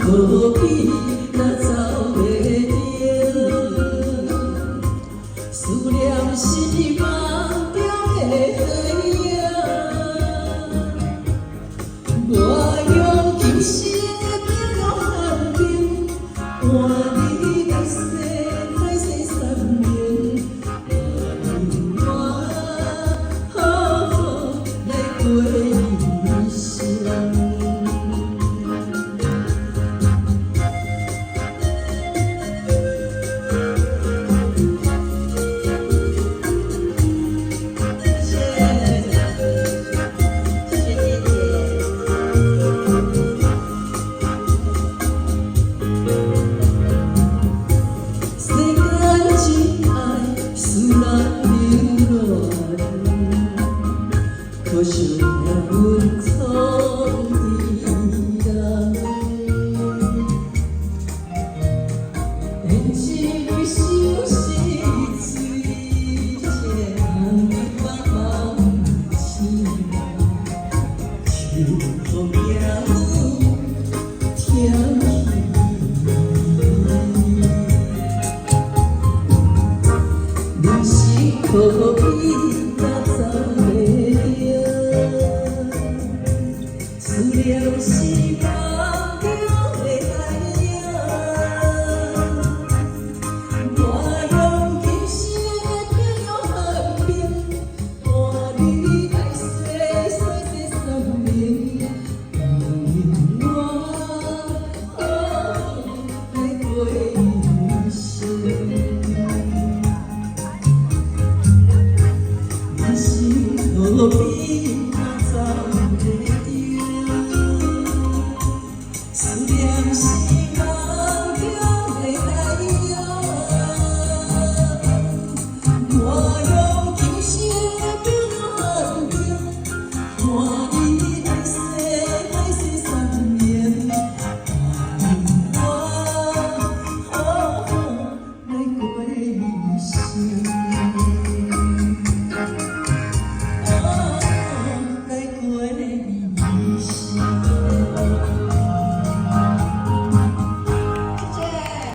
何必那走袂停？思念是梦中的海洋，我用今生的冰若寒冰，换你来世来世三明，我好好来过一生。可惜了阮错的人，连一蕊相思水，这红日茫茫星，秋风也有甜蜜，你是何必那走袂停？思念是梦中的海洋，我用今生的冰若寒冰，换你来世世三明，我来过一生。你是何必那走袂停？思念是梦中的海洋，我用今生的冰若寒冰，换你来世来世三明，我好好来过一生。